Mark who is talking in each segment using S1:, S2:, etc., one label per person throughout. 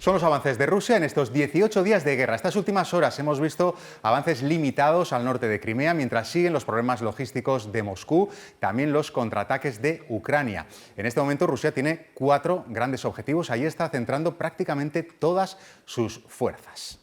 S1: Son los avances de Rusia en estos 18 días de guerra. Estas últimas horas hemos visto avances limitados al norte de Crimea, mientras siguen los problemas logísticos de Moscú, también los contraataques de Ucrania. En este momento Rusia tiene 4 grandes objetivos. Ahí está centrando prácticamente todas sus fuerzas.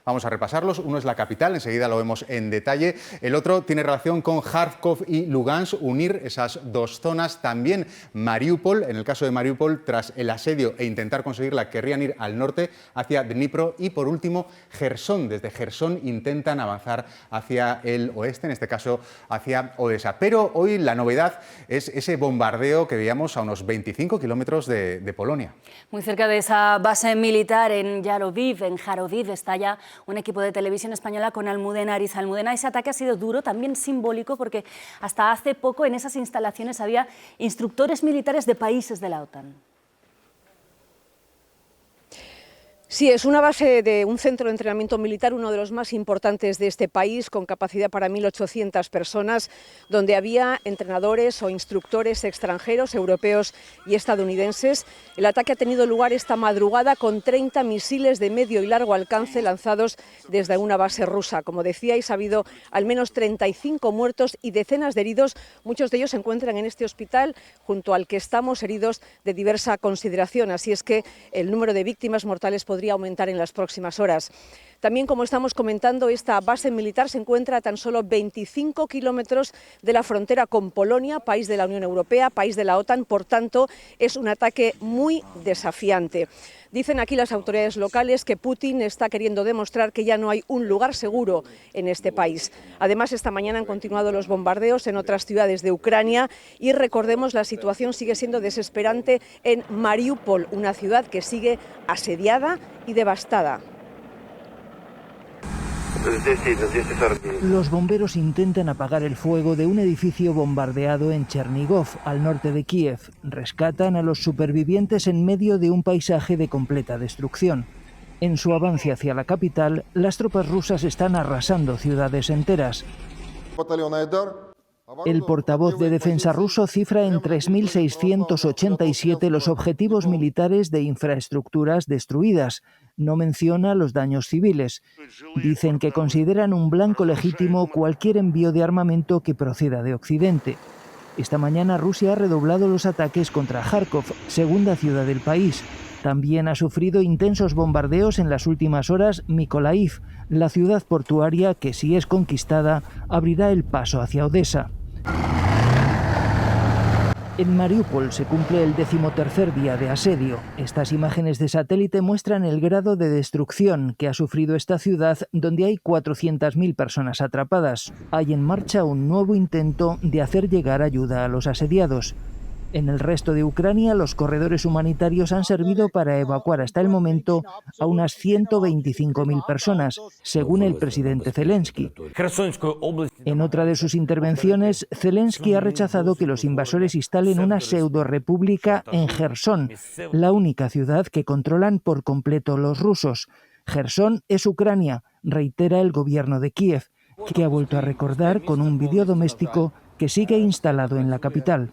S1: Vamos a repasarlos. Uno es la capital, enseguida lo vemos en detalle. El otro tiene relación con Kharkov y Lugansk, unir esas dos zonas. También Mariupol, en el caso de Mariupol, tras el asedio e intentar conseguirla, querrían ir al norte, hacia Dnipro. Y por último, Jersón. Desde Jersón intentan avanzar hacia el oeste, en este caso hacia Odesa. Pero hoy la novedad es ese bombardeo que veíamos a unos 25 kilómetros de Polonia.
S2: Muy cerca de esa base militar en Yaroviv, en Jaroviv, está ya un equipo de televisión española con Almudena Ariza. Almudena, ese ataque ha sido duro, también simbólico, porque hasta hace poco en esas instalaciones había instructores militares de países de la OTAN.
S3: Sí, es una base de un centro de entrenamiento militar, uno de los más importantes de este país, con capacidad para 1.800 personas, donde había entrenadores o instructores extranjeros, europeos y estadounidenses. El ataque ha tenido lugar esta madrugada con 30 misiles de medio y largo alcance lanzados desde una base rusa. Como decíais, ha habido al menos 35 muertos y decenas de heridos. Muchos de ellos se encuentran en este hospital, junto al que estamos, heridos de diversa consideración. Así es que el número de víctimas mortales podría aumentar en las próximas horas. También, como estamos comentando, esta base militar se encuentra a tan solo 25 kilómetros de la frontera con Polonia, país de la Unión Europea, país de la OTAN. Por tanto, es un ataque muy desafiante. Dicen aquí las autoridades locales que Putin está queriendo demostrar que ya no hay un lugar seguro en este país. Además, esta mañana han continuado los bombardeos en otras ciudades de Ucrania y recordemos, la situación sigue siendo desesperante en Mariupol, una ciudad que sigue asediada y devastada.
S4: Los bomberos intentan apagar el fuego de un edificio bombardeado en Chernigov, al norte de Kiev. Rescatan a los supervivientes en medio de un paisaje de completa destrucción. En su avance hacia la capital, las tropas rusas están arrasando ciudades enteras. El portavoz de defensa ruso cifra en 3.687 los objetivos militares de infraestructuras destruidas. No menciona los daños civiles. Dicen que consideran un blanco legítimo cualquier envío de armamento que proceda de Occidente. Esta mañana Rusia ha redoblado los ataques contra Kharkov, segunda ciudad del país. También ha sufrido intensos bombardeos en las últimas horas Mykolaiv, la ciudad portuaria que, si es conquistada, abrirá el paso hacia Odesa. En Mariupol se cumple el 13º día de asedio. Estas imágenes de satélite muestran el grado de destrucción que ha sufrido esta ciudad, donde hay 400.000 personas atrapadas. Hay en marcha un nuevo intento de hacer llegar ayuda a los asediados. En el resto de Ucrania, los corredores humanitarios han servido para evacuar hasta el momento a unas 125.000 personas, según el presidente Zelensky. En otra de sus intervenciones, Zelensky ha rechazado que los invasores instalen una pseudo-república en Jersón, la única ciudad que controlan por completo los rusos. Jersón es Ucrania, reitera el gobierno de Kiev, que ha vuelto a recordar con un vídeo doméstico que sigue instalado en la capital.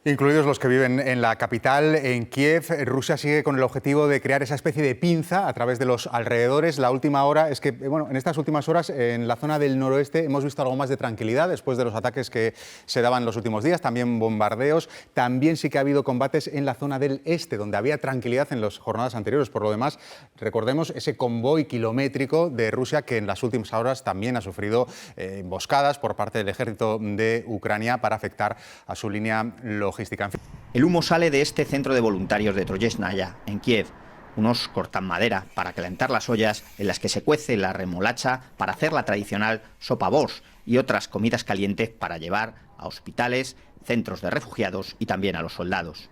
S1: Incluidos los que viven en la capital, en Kiev. Rusia sigue con el objetivo de crear esa especie de pinza a través de los alrededores. La última hora es que, en estas últimas horas, en la zona del noroeste hemos visto algo más de tranquilidad después de los ataques que se daban los últimos días, también bombardeos. También sí que ha habido combates en la zona del este, donde había tranquilidad en las jornadas anteriores. Por lo demás, recordemos ese convoy kilométrico de Rusia que en las últimas horas también ha sufrido emboscadas por parte del ejército de Ucrania para afectar a su línea logística.
S5: El humo sale de este centro de voluntarios de Troyesnaya, en Kiev. Unos cortan madera para calentar las ollas en las que se cuece la remolacha para hacer la tradicional sopa borscht y otras comidas calientes para llevar a hospitales, centros de refugiados y también a los soldados.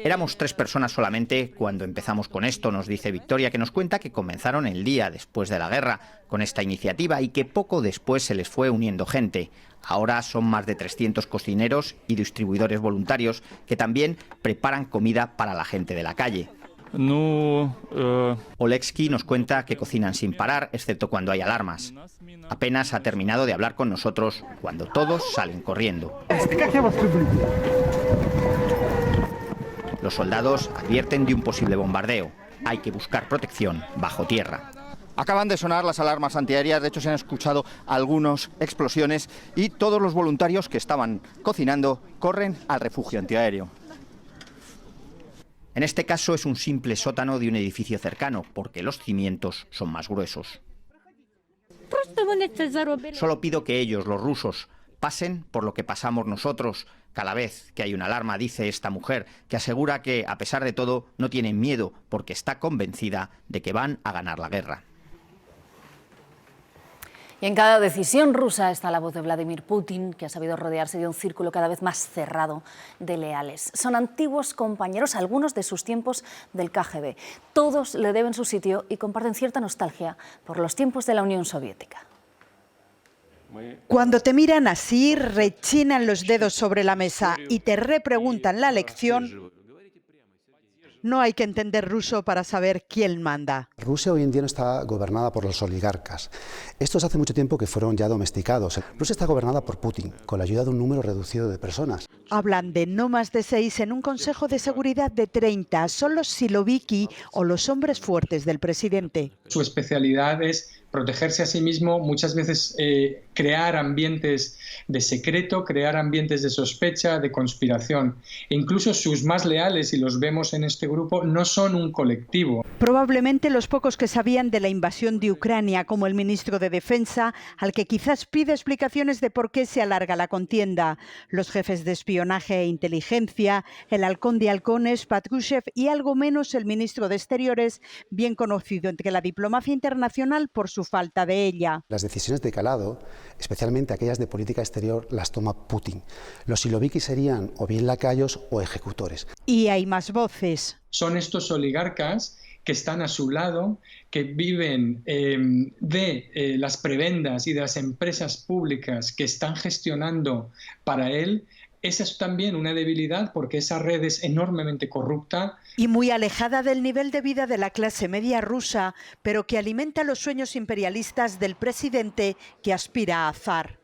S5: Éramos 3 personas solamente cuando empezamos con esto, nos dice Victoria, que nos cuenta que comenzaron el día después de la guerra con esta iniciativa y que poco después se les fue uniendo gente. Ahora son más de 300 cocineros y distribuidores voluntarios que también preparan comida para la gente de la calle. Oleksky nos cuenta que cocinan sin parar, excepto cuando hay alarmas. Apenas ha terminado de hablar con nosotros cuando todos salen corriendo. Los soldados advierten de un posible bombardeo. Hay que buscar protección bajo tierra. Acaban de sonar las alarmas antiaéreas, de hecho se han escuchado algunas explosiones y todos los voluntarios que estaban cocinando corren al refugio antiaéreo. En este caso es un simple sótano de un edificio cercano, porque los cimientos son más gruesos. Solo pido que ellos, los rusos, pasen por lo que pasamos nosotros cada vez que hay una alarma, dice esta mujer, que asegura que, a pesar de todo, no tienen miedo porque está convencida de que van a ganar la guerra.
S2: Y en cada decisión rusa está la voz de Vladimir Putin, que ha sabido rodearse de un círculo cada vez más cerrado de leales. Son antiguos compañeros, algunos de sus tiempos del KGB. Todos le deben su sitio y comparten cierta nostalgia por los tiempos de la Unión Soviética.
S6: Cuando te miran así, rechinan los dedos sobre la mesa y te repreguntan la lección. No hay que entender ruso para saber quién manda.
S7: Rusia hoy en día no está gobernada por los oligarcas. Estos hace mucho tiempo que fueron ya domesticados. Rusia está gobernada por Putin, con la ayuda de un número reducido de personas.
S6: Hablan de no más de 6 en un Consejo de Seguridad de 30. Son los siloviki o los hombres fuertes del presidente.
S8: Su especialidad es protegerse a sí mismo, muchas veces crear ambientes de secreto, crear ambientes de sospecha, de conspiración. E incluso sus más leales, y los vemos en este grupo, no son un colectivo.
S6: Probablemente los pocos que sabían de la invasión de Ucrania, como el ministro de Defensa, al que quizás pide explicaciones de por qué se alarga la contienda. Los jefes de espionaje e inteligencia, el halcón de halcones, Patrushev, y algo menos el ministro de Exteriores, bien conocido entre la diplomacia internacional por su falta de ella.
S7: Las decisiones de calado, especialmente aquellas de política exterior, las toma Putin. Los siloviki serían o bien lacayos o ejecutores.
S6: Y hay más voces.
S8: Son estos oligarcas que están a su lado, que viven de las prebendas y de las empresas públicas que están gestionando para él. Esa es también una debilidad porque esa red es enormemente corrupta.
S6: Y muy alejada del nivel de vida de la clase media rusa, pero que alimenta los sueños imperialistas del presidente que aspira a zar.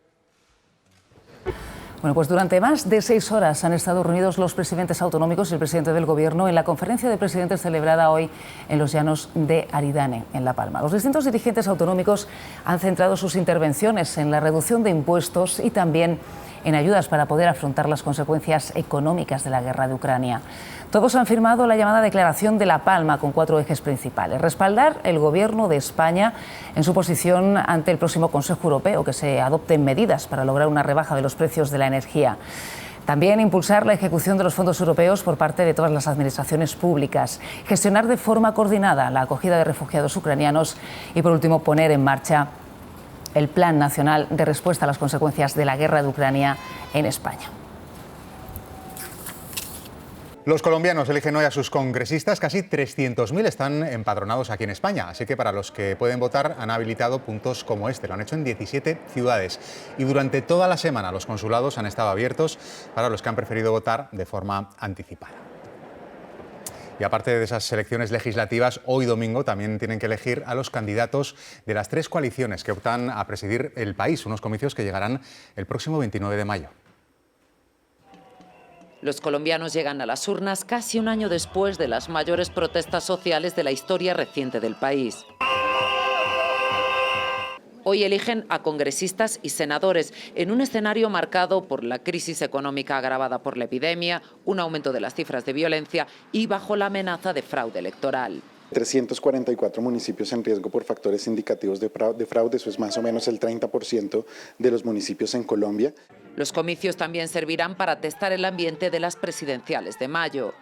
S9: Bueno, pues durante más de 6 horas han estado reunidos los presidentes autonómicos y el presidente del Gobierno en la conferencia de presidentes celebrada hoy en los llanos de Aridane, en La Palma. Los distintos dirigentes autonómicos han centrado sus intervenciones en la reducción de impuestos y también en ayudas para poder afrontar las consecuencias económicas de la guerra de Ucrania. Todos han firmado la llamada Declaración de La Palma con 4 ejes principales. Respaldar el Gobierno de España en su posición ante el próximo Consejo Europeo, que se adopten medidas para lograr una rebaja de los precios de la energía. También impulsar la ejecución de los fondos europeos por parte de todas las administraciones públicas. Gestionar de forma coordinada la acogida de refugiados ucranianos y, por último, poner en marcha el Plan Nacional de Respuesta a las consecuencias de la guerra de Ucrania en España.
S1: Los colombianos eligen hoy a sus congresistas, casi 300.000 están empadronados aquí en España, así que para los que pueden votar han habilitado puntos como este, lo han hecho en 17 ciudades y durante toda la semana los consulados han estado abiertos para los que han preferido votar de forma anticipada. Y aparte de esas elecciones legislativas, hoy domingo también tienen que elegir a los candidatos de las 3 coaliciones que optan a presidir el país, unos comicios que llegarán el próximo 29 de mayo.
S10: Los colombianos llegan a las urnas casi un año después de las mayores protestas sociales de la historia reciente del país. Hoy eligen a congresistas y senadores en un escenario marcado por la crisis económica agravada por la epidemia, un aumento de las cifras de violencia y bajo la amenaza de fraude electoral.
S11: 344 municipios en riesgo por factores indicativos de fraude, eso es más o menos el 30% de los municipios en Colombia.
S10: Los comicios también servirán para testar el ambiente de las presidenciales de mayo.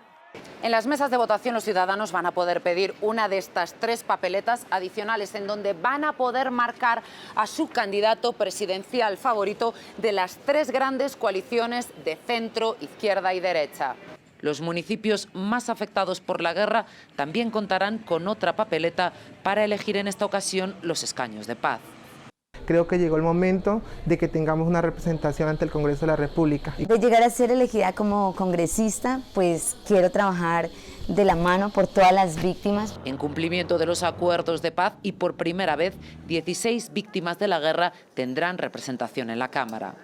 S12: En las mesas de votación los ciudadanos van a poder pedir una de estas 3 papeletas adicionales en donde van a poder marcar a su candidato presidencial favorito de las 3 grandes coaliciones de centro, izquierda y derecha.
S10: Los municipios más afectados por la guerra también contarán con otra papeleta para elegir en esta ocasión los escaños de paz.
S13: Creo que llegó el momento de que tengamos una representación ante el Congreso de la República.
S14: De llegar a ser elegida como congresista, pues quiero trabajar de la mano por todas las víctimas.
S10: En cumplimiento de los acuerdos de paz y por primera vez, 16 víctimas de la guerra tendrán representación en la Cámara.